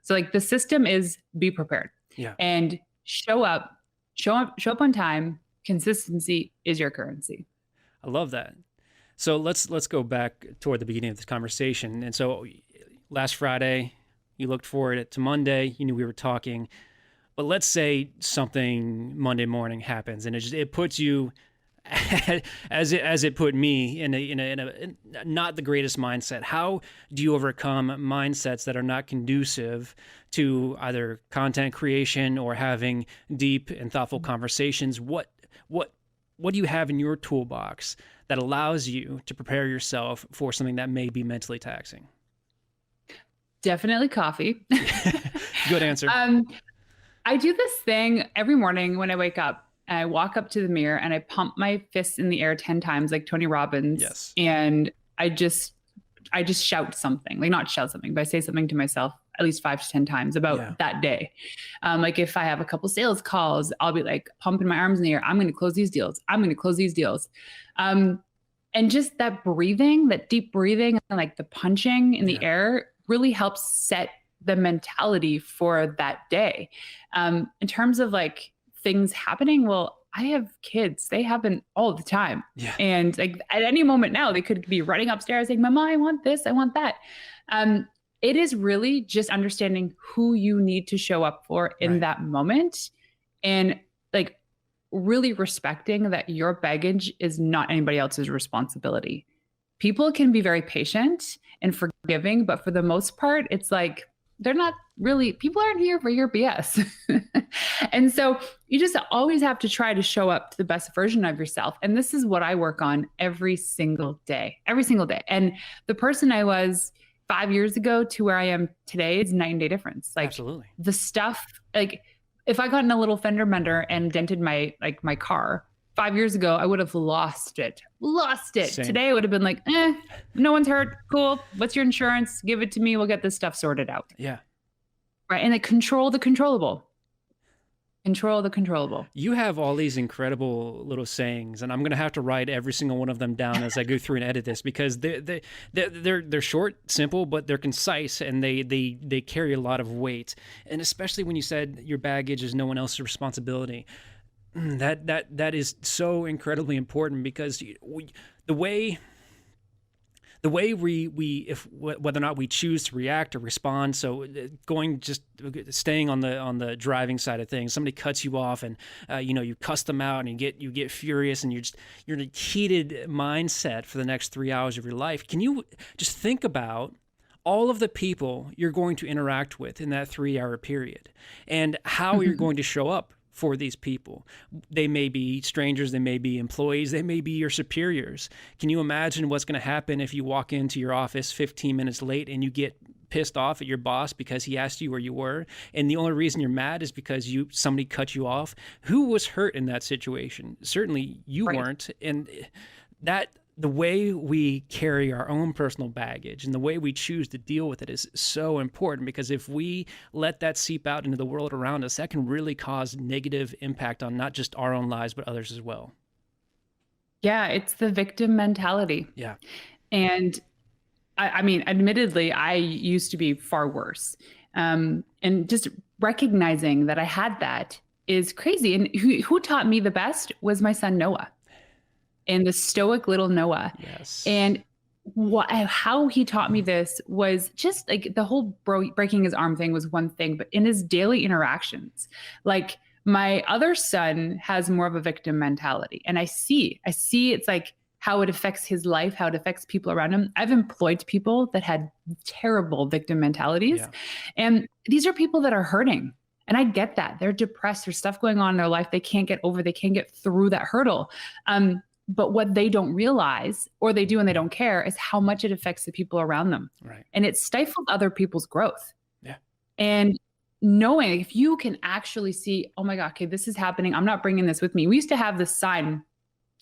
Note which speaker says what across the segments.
Speaker 1: So like the system is be prepared
Speaker 2: Yeah.
Speaker 1: and show up on time. Consistency is your currency.
Speaker 2: I love that. So let's go back toward the beginning of this conversation. And so last Friday, you looked forward to Monday. You knew we were talking, but let's say something Monday morning happens, and it puts you, as it put me in not the greatest mindset. How do you overcome mindsets that are not conducive to either content creation or having deep and thoughtful conversations? What what do you have in your toolbox that allows you to prepare yourself for something that may be mentally taxing?
Speaker 1: Definitely coffee.
Speaker 2: Good answer.
Speaker 1: I do this thing every morning when I wake up. I walk up to the mirror and I pump my fists in the air 10 times like Tony Robbins.
Speaker 2: Yes.
Speaker 1: And I just shout something, like not shout something, but I say something to myself at least 5 to 10 times about that day. Like if I have a couple sales calls, I'll be like pumping my arms in the air. I'm going to close these deals. I'm going to close these deals. And just that breathing, that deep breathing, and like the punching in the air really helps set the mentality for that day. In terms of like things happening, well, I have kids. They happen all the time.
Speaker 2: Yeah.
Speaker 1: And like at any moment now, they could be running upstairs saying, Mama, I want this, I want that. It is really just understanding who you need to show up for in that moment, and like really respecting that your baggage is not anybody else's responsibility. People can be very patient and forgiving, but for the most part, it's like they're not really, people aren't here for your BS. And so you just always have to try to show up to the best version of yourself. And this is what I work on every single day. And the person I was 5 years ago to where I am today is night and day difference. Like
Speaker 2: Absolutely.
Speaker 1: the stuff, like if I got in a little fender bender and dented my car 5 years ago, I would have lost it.
Speaker 2: Same.
Speaker 1: Today I would have been like, no one's hurt. Cool. What's your insurance? Give it to me. We'll get this stuff sorted out.
Speaker 2: Yeah.
Speaker 1: Right. And like control the controllable. Control the controllable.
Speaker 2: You have all these incredible little sayings, and I'm going to have to write every single one of them down as I go through and edit this, because they're short, simple, but they're concise, and they carry a lot of weight. And especially when you said your baggage is no one else's responsibility, that is so incredibly important, because the way we if whether or not we choose to react or respond. So staying on the driving side of things, somebody cuts you off, and you cuss them out, and you get furious, and you're in a heated mindset for the next 3 hours of your life. Can you just think about all of the people you're going to interact with in that 3-hour period, and how you're going to show up for these people? They may be strangers, they may be employees, they may be your superiors. Can you imagine what's going to happen if you walk into your office 15 minutes late and you get pissed off at your boss because he asked you where you were, and the only reason you're mad is because somebody cut you off? Who was hurt in that situation? Certainly you weren't. And the way we carry our own personal baggage and the way we choose to deal with it is so important, because if we let that seep out into the world around us, that can really cause negative impact on not just our own lives, but others as well.
Speaker 1: Yeah, it's the victim mentality.
Speaker 2: Yeah.
Speaker 1: And I mean, admittedly, I used to be far worse. And just recognizing that I had that is crazy. And who taught me the best was my son, Noah. And the stoic little Noah.
Speaker 2: Yes.
Speaker 1: And how he taught me this was just like the whole breaking his arm thing was one thing, but in his daily interactions, like my other son has more of a victim mentality. And I see it's like how it affects his life, how it affects people around him. I've employed people that had terrible victim mentalities.
Speaker 2: Yeah.
Speaker 1: And these are people that are hurting. And I get that. They're depressed. There's stuff going on in their life they can't get over. They can't get through that hurdle. But what they don't realize, or they do and they don't care, is how much it affects the people around them.
Speaker 2: Right.
Speaker 1: And it stifled other people's growth.
Speaker 2: Yeah.
Speaker 1: And knowing if you can actually see, oh my God, okay, this is happening. I'm not bringing this with me. We used to have this sign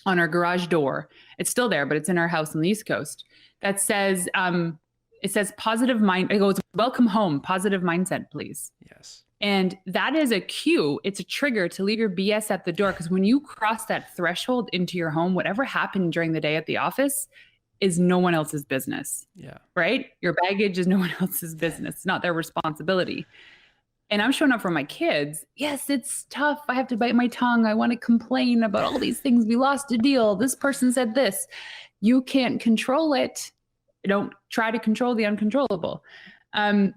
Speaker 1: on our garage door. It's still there, but it's in our house on the East Coast that says, it says positive mind. It goes, welcome home, positive mindset, please.
Speaker 2: Yes.
Speaker 1: And that is a cue. It's a trigger to leave your BS at the door. Because when you cross that threshold into your home, whatever happened during the day at the office, is no one else's business.
Speaker 2: Yeah.
Speaker 1: Right? Your baggage is no one else's business. It's not their responsibility. And I'm showing up for my kids. Yes, it's tough. I have to bite my tongue. I want to complain about all these things. We lost a deal. This person said this. You can't control it. Don't try to control the uncontrollable. And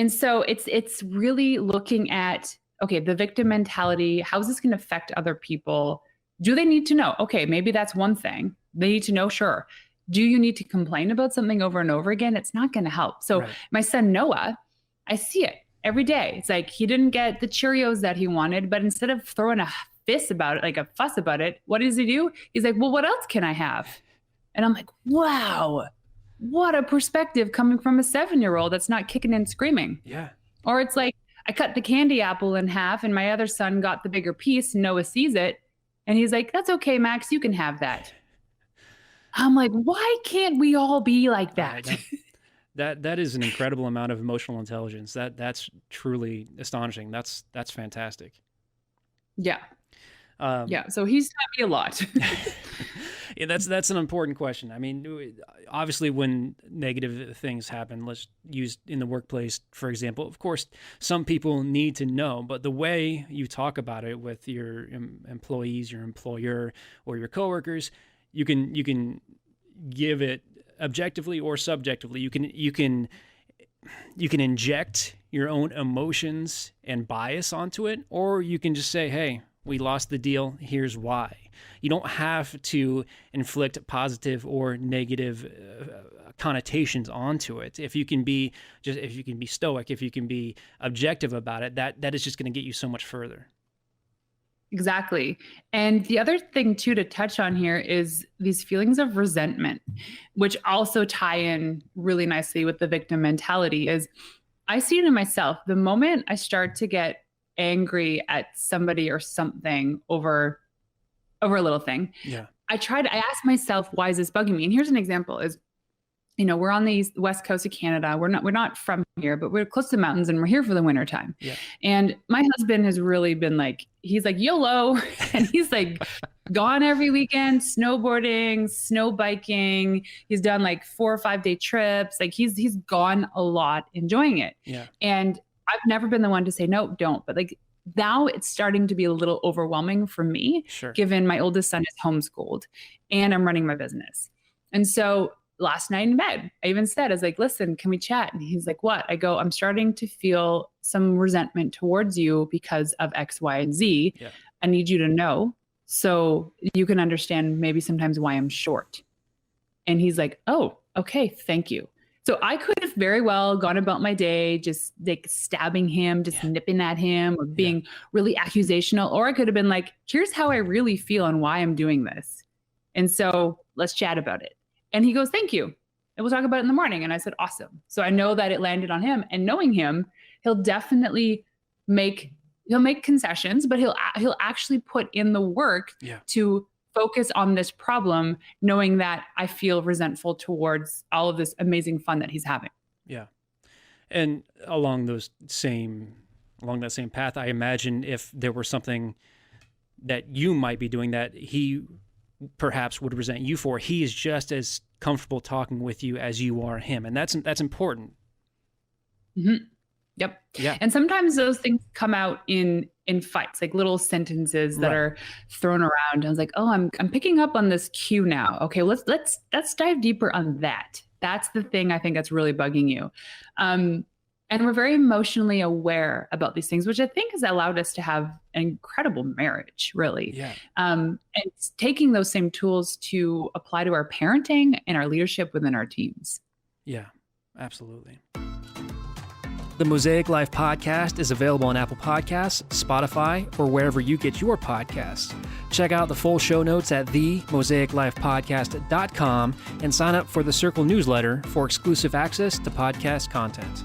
Speaker 1: so it's really looking at, okay, the victim mentality. How is this going to affect other people? Do they need to know? Okay, maybe that's one thing. They need to know, sure. Do you need to complain about something over and over again? It's not going to help. So my son, Noah, I see it every day. It's like he didn't get the Cheerios that he wanted, but instead of throwing a fuss about it, like a fuss about it, what does he do? He's like, well, what else can I have? And I'm like, wow, what a perspective coming from a 7-year-old that's not kicking and screaming.
Speaker 2: Yeah.
Speaker 1: Or it's like, I cut the candy apple in half and my other son got the bigger piece and Noah sees it. And he's like, that's okay, Max, you can have that. I'm like, why can't we all be like that?
Speaker 2: That is an incredible amount of emotional intelligence. That's truly astonishing. That's fantastic.
Speaker 1: Yeah. So he's taught me a lot.
Speaker 2: Yeah, that's an important question. I mean, obviously when negative things happen, let's use in the workplace, for example, of course, some people need to know, but the way you talk about it with your employees, your employer, or your coworkers, you can give it objectively or subjectively. You can inject your own emotions and bias onto it, or you can just say, hey, we lost the deal. Here's why. You don't have to inflict positive or negative connotations onto it. If you can be stoic, if you can be objective about it, that is just going to get you so much further.
Speaker 1: Exactly. And the other thing too to touch on here is these feelings of resentment, which also tie in really nicely with the victim mentality. Is I see it in myself. The moment I start to get angry at somebody or something over a little thing, I ask myself, why is this bugging me? And here's an example is, we're on the west coast of Canada. We're not from here, but we're close to the mountains and we're here for the winter time. Yeah. And my husband has really been like, he's like YOLO. And he's like gone every weekend, snowboarding, snow biking. He's done like 4 or 5 day trips. Like he's gone a lot enjoying it. Yeah. And I've never been the one to say, no, don't. But like now it's starting to be a little overwhelming for me, given my oldest son is homeschooled and I'm running my business. And so last night in bed, I even said, I was like, listen, can we chat? And he's like, what? I go, I'm starting to feel some resentment towards you because of X, Y, and Z. Yeah. I need you to know so you can understand maybe sometimes why I'm short. And he's like, oh, okay, thank you. So I could have very well gone about my day, just like stabbing him, just nipping at him or being really accusational. Or I could have been like, here's how I really feel and why I'm doing this. And so let's chat about it. And he goes, thank you. And we'll talk about it in the morning. And I said, awesome. So I know that it landed on him, and knowing him, he'll definitely make concessions, but he'll actually put in the work to focus on this problem, knowing that I feel resentful towards all of this amazing fun that he's having. Yeah.
Speaker 2: And along that same path, I imagine if there were something that you might be doing that he perhaps would resent you for, he is just as comfortable talking with you as you are him. And that's important.
Speaker 1: Mm-hmm. Yep. Yeah. And sometimes those things come out in fights, like little sentences that are thrown around. I was like, oh, I'm picking up on this cue now. Okay, let's dive deeper on that. That's the thing I think that's really bugging you. And we're very emotionally aware about these things, which I think has allowed us to have an incredible marriage, really. Yeah. And taking those same tools to apply to our parenting and our leadership within our teams.
Speaker 2: Yeah, absolutely. The Mosaic Life podcast is available on Apple Podcasts, Spotify, or wherever you get your podcasts. Check out the full show notes at themosaiclifepodcast.com and sign up for the Circle newsletter for exclusive access to podcast content.